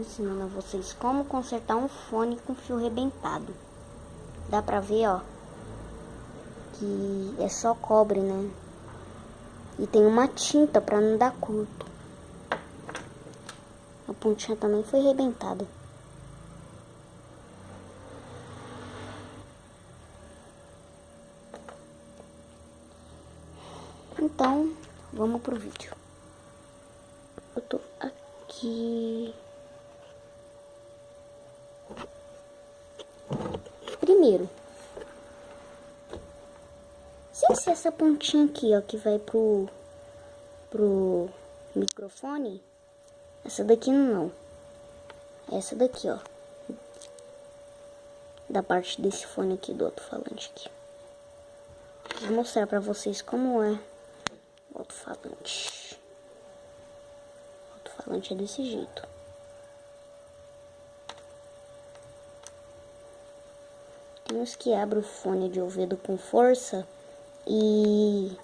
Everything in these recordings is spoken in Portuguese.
ensinando a vocês como consertar um fone com fio rebentado. Dá pra ver, ó, que é só cobre, né? E tem uma tinta pra não dar curto. A pontinha também foi rebentada. Então, vamos pro vídeo. Eu tô aqui. Primeiro, sem ser essa pontinha aqui, ó, que vai pro microfone, essa daqui não. Essa daqui, ó, da parte desse fone aqui, do alto-falante aqui. Vou mostrar pra vocês como é o alto-falante. O alto-falante é desse jeito. Tem uns que abrem o fone de ouvido com força e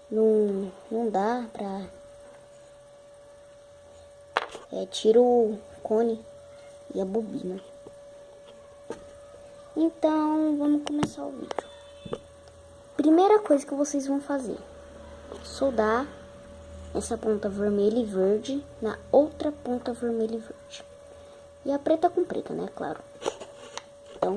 não dá pra... tira o cone e a bobina. Então, vamos começar o vídeo. Primeira coisa que vocês vão fazer: soldar essa ponta vermelha e verde na outra ponta vermelha e verde. E a preta com preta, né? Claro. Então,